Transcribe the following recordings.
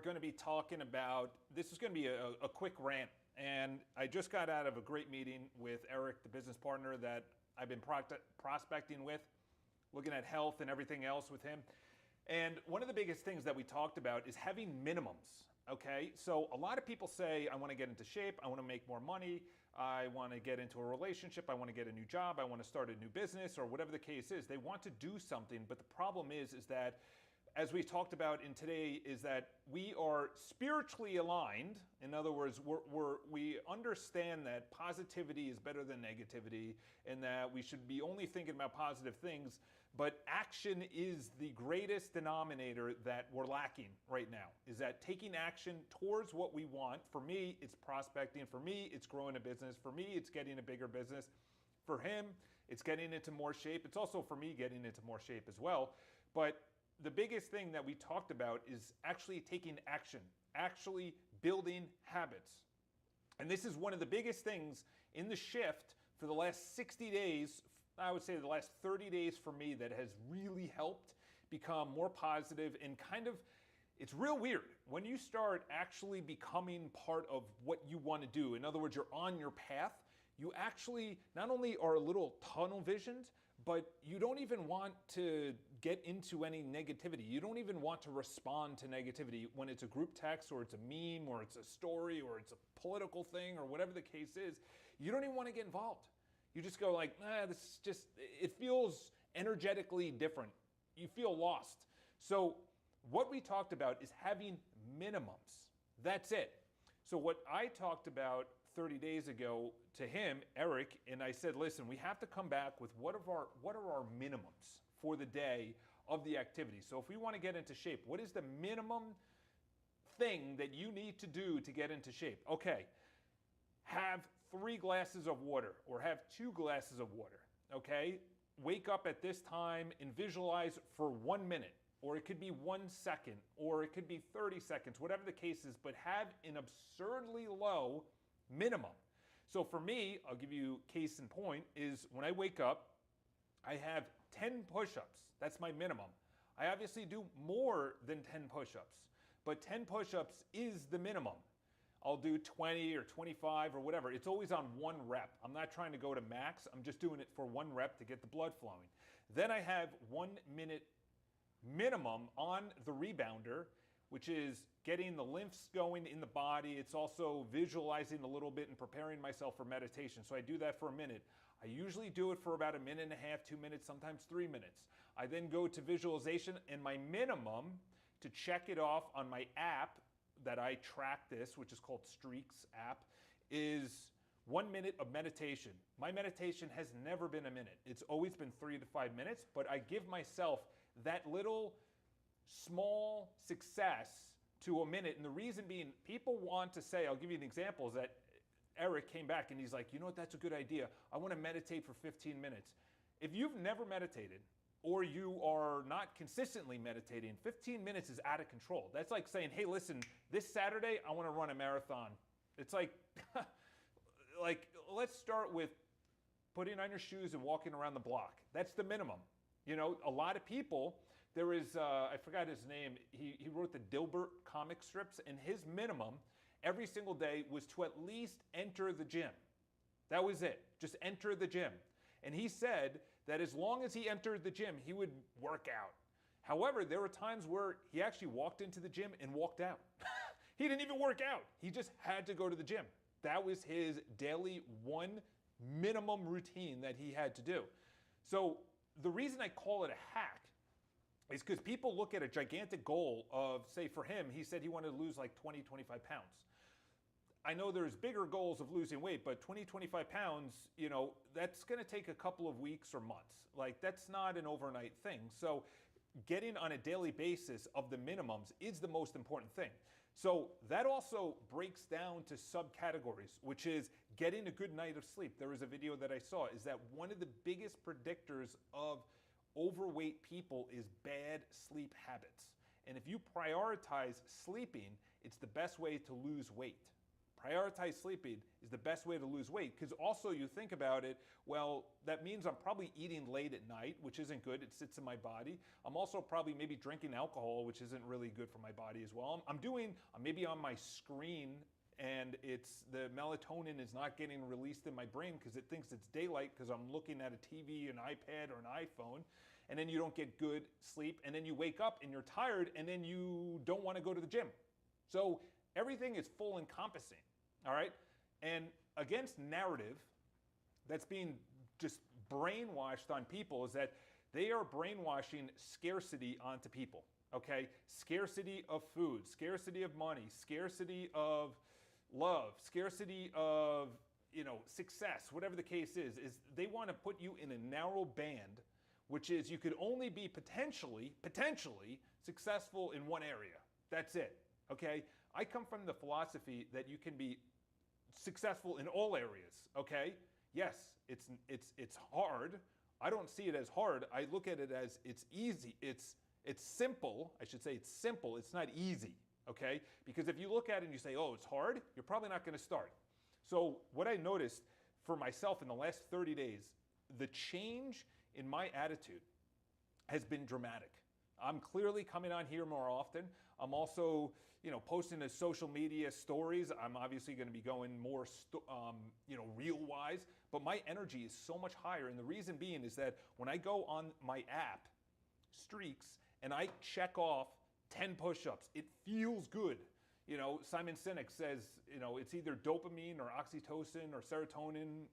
going to be talking about, this is going to be a quick rant. And I just got out of a great meeting with Eric, the business partner that I've been prospecting with, looking at health and everything else with him. And one of the biggest things that we talked about is having minimums. Okay, so a lot of people say, I want to get into shape, I want to make more money, I want to get into a relationship, I want to get a new job, I want to start a new business, or whatever the case is. They want to do something, but the problem is that, as we talked about in today, is that we are spiritually aligned. In other words, we understand that positivity is better than negativity and that we should be only thinking about positive things, but action is the greatest denominator that we're lacking right now, is that taking action towards what we want. For me, it's prospecting. For me, it's growing a business. For me, it's getting a bigger business. For him, it's getting into more shape. It's also for me getting into more shape as well. But the biggest thing that we talked about is actually taking action, actually building habits. And this is one of the biggest things in the shift for the last 60 days, I would say the last 30 days for me, that has really helped become more positive and kind of, it's real weird when you start actually becoming part of what you want to do. In other words, you're on your path. You actually not only are a little tunnel visioned, but you don't even want to get into any negativity. You don't even want to respond to negativity when it's a group text or it's a meme or it's a story or it's a political thing or whatever the case is. You don't even want to get involved. You just go like, this is just, it feels energetically different. You feel lost. So what we talked about is having minimums. That's it. So what I talked about 30 days ago to him, Eric, and I said, listen, we have to come back with what are our minimums for the day of the activity. So if we want to get into shape, what is the minimum thing that you need to do to get into shape? Okay, have 3 glasses of water or have 2 glasses of water, okay? Wake up at this time and visualize for 1 minute, or it could be 1 second, or it could be 30 seconds, whatever the case is, but have an absurdly low minimum. So for me, I'll give you case in point, is when I wake up, I have 10 push-ups. That's my minimum. I obviously do more than 10 push-ups, but 10 push-ups is the minimum. I'll do 20 or 25 or whatever. It's always on 1 rep. I'm not trying to go to max. I'm just doing it for 1 rep to get the blood flowing. Then I have 1 minute minimum on the rebounder, which is getting the lymphs going in the body. It's also visualizing a little bit and preparing myself for meditation. So I do that for a minute. I usually do it for about 1.5 minutes, 2 minutes, sometimes 3 minutes. I then go to visualization, and my minimum to check it off on my app that I track this, which is called Streaks app, is 1 minute of meditation. My meditation has never been a minute. It's always been 3 to 5 minutes, but I give myself that little small success to a minute. And the reason being, people want to say, I'll give you an example, is that Eric came back and he's like, you know what, that's a good idea. I want to meditate for 15 minutes. If you've never meditated or you are not consistently meditating, 15 minutes is out of control. That's like saying, hey, listen, this Saturday, I want to run a marathon. It's like, let's start with putting on your shoes and walking around the block. That's the minimum. You know, a lot of people, there is, I forgot his name, he wrote the Dilbert comic strips, and his minimum every single day was to at least enter the gym. That was it, just enter the gym. And he said that as long as he entered the gym, he would work out. However, there were times where he actually walked into the gym and walked out. He didn't even work out. He just had to go to the gym. That was his daily 1 minimum routine that he had to do. So the reason I call it a hack is because people look at a gigantic goal of, say for him, he said he wanted to lose like 20, 25 pounds. I know there's bigger goals of losing weight, but 20, 25 pounds, you know, that's going to take a couple of weeks or months. Like, that's not an overnight thing. So getting on a daily basis of the minimums is the most important thing. So that also breaks down to subcategories, which is getting a good night of sleep. There was a video that I saw, is that one of the biggest predictors of overweight people is bad sleep habits. And if you prioritize sleeping, it's the best way to lose weight. Prioritize sleeping is the best way to lose weight, because also you think about it, well, that means I'm probably eating late at night, which isn't good. It sits in my body. I'm also probably maybe drinking alcohol, which isn't really good for my body as well. I'm maybe on my screen, and the melatonin is not getting released in my brain because it thinks it's daylight because I'm looking at a TV, an iPad, or an iPhone. And then you don't get good sleep, and then you wake up and you're tired, and then you don't want to go to the gym. So everything is full encompassing, all right? And against narrative that's being just brainwashed on people is that they are brainwashing scarcity onto people, okay? Scarcity of food, scarcity of money, scarcity of love, scarcity of, success, whatever the case is they want to put you in a narrow band, which is you could only be potentially successful in one area. That's it, okay? I come from the philosophy that you can be successful in all areas, okay? Yes, it's hard. I don't see it as hard. I look at it as it's easy. It's simple. I should say it's simple. It's not easy, okay? Because if you look at it and you say, oh, it's hard, you're probably not going to start. So what I noticed for myself in the last 30 days, the change in my attitude has been dramatic. I'm clearly coming on here more often. I'm also, posting to social media stories. I'm obviously going to be going more, reel-wise, but my energy is so much higher. And the reason being is that when I go on my app, Streaks, and I check off 10 push-ups, it feels good. Simon Sinek says, it's either dopamine or oxytocin or serotonin,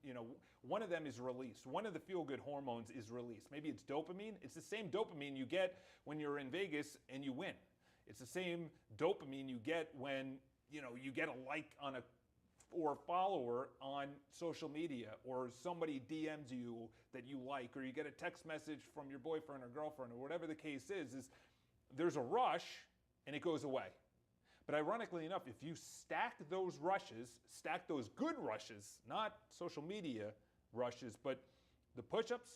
one of them is released. One of the feel-good hormones is released. Maybe it's dopamine. It's the same dopamine you get when you're in Vegas and you win. It's the same dopamine you get when, you get a like or a follower on social media, or somebody DMs you that you like, or you get a text message from your boyfriend or girlfriend, or whatever the case is there's a rush and it goes away. But ironically enough, if you stack those good rushes, not social media rushes, but the push-ups,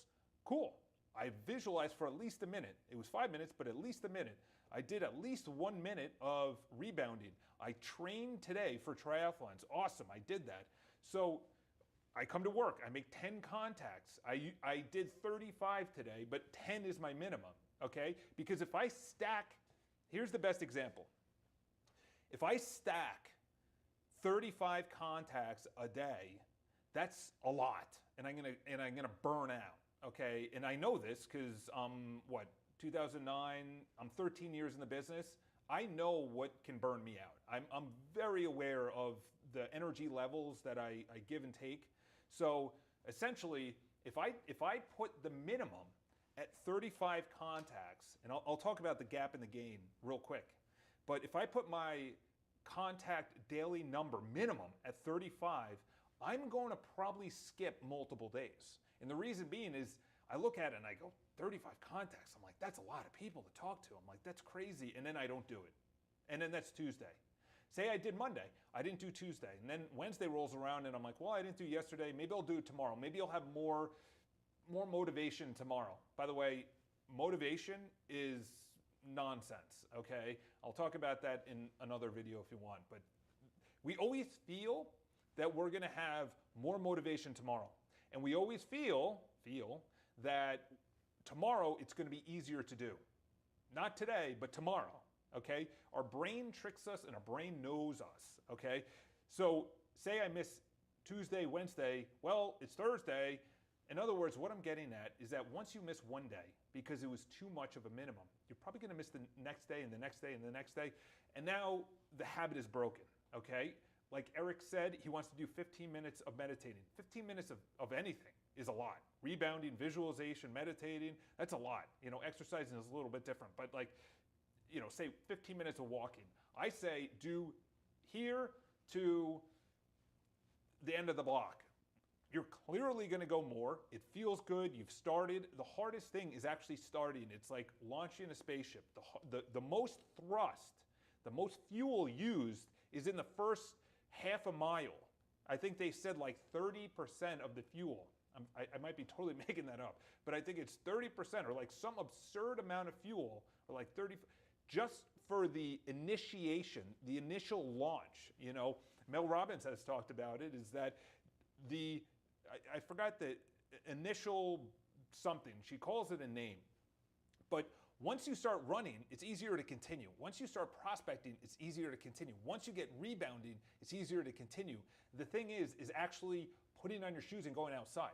cool. I visualized for at least a minute. It was 5 minutes, but at least a minute. I did at least 1 minute of rebounding. I trained today for triathlons. Awesome, I did that. So I come to work, I make 10 contacts. I did 35 today, but 10 is my minimum, okay? Because if I stack, here's the best example. If I stack 35 contacts a day, that's a lot, and I'm gonna burn out, okay? And I know this because 2009, I'm 13 years in the business. I know what can burn me out. I'm very aware of the energy levels that I give and take. So essentially, if I put the minimum at 35 contacts, and I'll talk about the gap and the gain real quick, but if I put my contact daily number minimum at 35, I'm going to probably skip multiple days. And the reason being is I look at it and I go, 35 contacts. I'm like, that's a lot of people to talk to. I'm like, that's crazy. And then I don't do it. And then that's Tuesday. Say I did Monday, I didn't do Tuesday. And then Wednesday rolls around and I'm like, well, I didn't do yesterday. Maybe I'll do it tomorrow. Maybe I'll have more motivation tomorrow. By the way, motivation is nonsense, okay? I'll talk about that in another video if you want. But we always feel that we're gonna have more motivation tomorrow. And we always feel that tomorrow it's gonna be easier to do. Not today, but tomorrow, okay? Our brain tricks us and our brain knows us, okay? So say I miss Tuesday, Wednesday, well, it's Thursday. In other words, what I'm getting at is that once you miss one day because it was too much of a minimum, you're probably gonna miss the next day and the next day and the next day. And now the habit is broken, okay? Like Eric said, he wants to do 15 minutes of meditating. 15 minutes of anything is a lot. Rebounding, visualization, meditating, that's a lot. Exercising is a little bit different, but say 15 minutes of walking. I say do here to the end of the block. You're clearly gonna go more. It feels good, you've started. The hardest thing is actually starting. It's like launching a spaceship. The most thrust, the most fuel used is in the first half a mile. I think they said like 30% of the fuel. I might be totally making that up, but I think it's 30% or like some absurd amount of fuel, or like 30, just for the initiation, the initial launch. Mel Robbins has talked about it, is that I forgot the initial something. She calls it a name. But once you start running, it's easier to continue. Once you start prospecting, it's easier to continue. Once you get rebounding, it's easier to continue. The thing is actually putting on your shoes and going outside.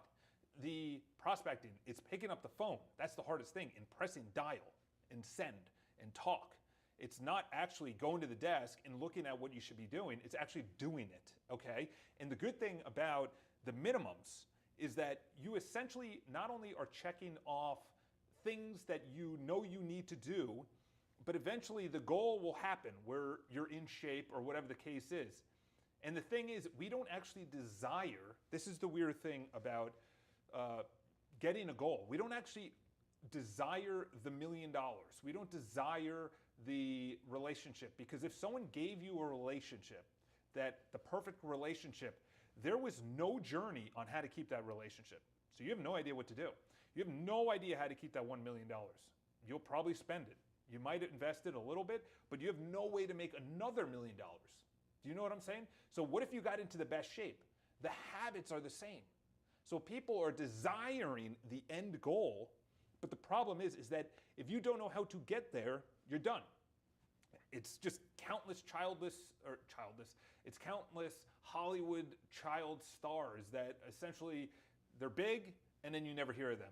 The prospecting, it's picking up the phone. That's the hardest thing, and pressing dial and send and talk. It's not actually going to the desk and looking at what you should be doing. It's actually doing it, okay? And the good thing about the minimums is that you essentially not only are checking off things that you know you need to do, but eventually the goal will happen where you're in shape or whatever the case is. And the thing is, we don't actually desire, this is the weird thing about getting a goal. We don't actually desire the $1 million. We don't desire the relationship, because if someone gave you a relationship, that the perfect relationship, there was no journey on how to keep that relationship. So you have no idea what to do. You have no idea how to keep that $1 million. You'll probably spend it. You might invest it a little bit, but you have no way to make another $1 million. Do you know what I'm saying? So what if you got into the best shape? The habits are the same. So people are desiring the end goal, but the problem is that if you don't know how to get there, you're done. It's just countless it's countless Hollywood child stars that essentially they're big and then you never hear of them.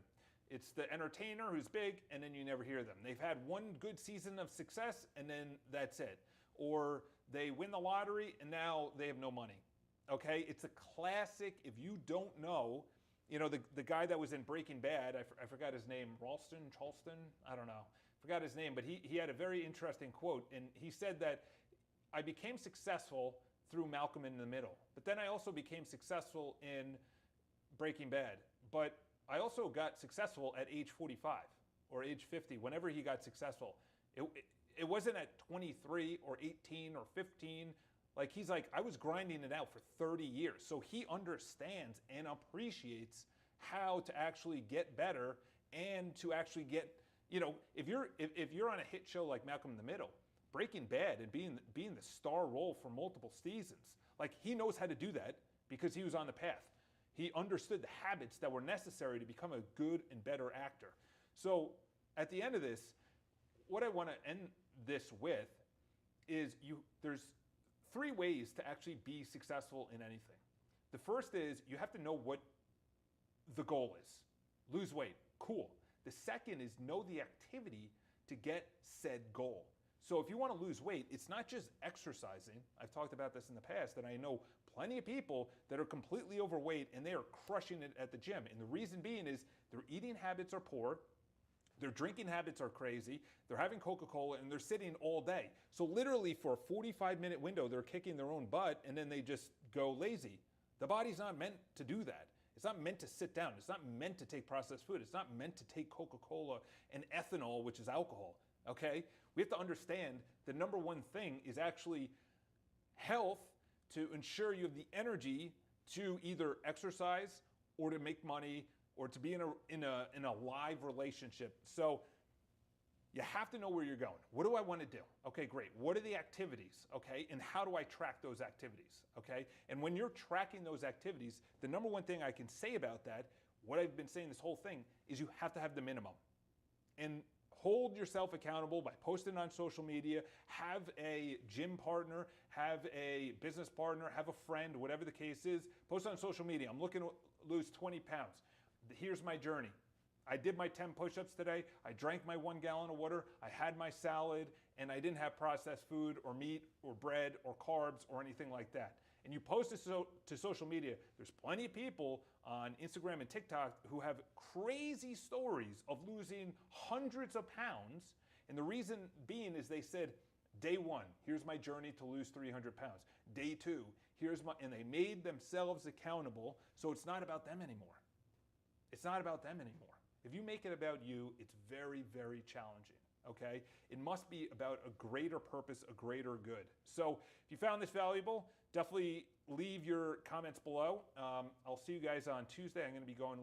It's the entertainer who's big and then you never hear them. They've had one good season of success and then that's it. Or they win the lottery and now they have no money. Okay, it's a classic. If you don't know, the guy that was in Breaking Bad, I forgot his name, Charleston, I don't know, forgot his name, but he had a very interesting quote, and he said that I became successful through Malcolm in the Middle, but then I also became successful in Breaking Bad, but I also got successful at age 45 or age 50, whenever he got successful. It wasn't at 23 or 18 or 15. Like, he's like, I was grinding it out for 30 years. So he understands and appreciates how to actually get better and to actually get, if you're on a hit show like Malcolm in the Middle, Breaking Bad and being the star role for multiple seasons, like, he knows how to do that because he was on the path. He understood the habits that were necessary to become a good and better actor. So at the end of this, what I want to end this with is there's 3 ways to actually be successful in anything. The first is you have to know what the goal is. Lose weight, cool. The second is know the activity to get said goal. So if you want to lose weight, it's not just exercising. I've talked about this in the past, and I know plenty of people that are completely overweight and they are crushing it at the gym. And the reason being is their eating habits are poor, their drinking habits are crazy, they're having Coca-Cola, and they're sitting all day. So literally for a 45-minute window, they're kicking their own butt, and then they just go lazy. The body's not meant to do that. It's not meant to sit down. It's not meant to take processed food. It's not meant to take Coca-Cola and ethanol, which is alcohol, okay? We have to understand the number one thing is actually health, to ensure you have the energy to either exercise or to make money or to be in a live relationship. So you have to know where you're going. What do I want to do? Okay, great. What are the activities? Okay, and how do I track those activities? Okay, and when you're tracking those activities, the number one thing I can say about that, what I've been saying this whole thing, is you have to have the minimum. And hold yourself accountable by posting on social media, have a gym partner, have a business partner, have a friend, whatever the case is, post on social media. I'm looking to lose 20 pounds. Here's my journey. I did my 10 push-ups today. I drank my 1 gallon of water. I had my salad, and I didn't have processed food or meat or bread or carbs or anything like that. And you post this to social media. There's plenty of people on Instagram and TikTok who have crazy stories of losing hundreds of pounds. And the reason being is they said, day 1, here's my journey to lose 300 pounds. Day 2, and they made themselves accountable. So it's not about them anymore. It's not about them anymore. If you make it about you, it's very, very challenging, okay? It must be about a greater purpose, a greater good. So if you found this valuable, definitely leave your comments below. I'll see you guys on Tuesday. I'm going to be going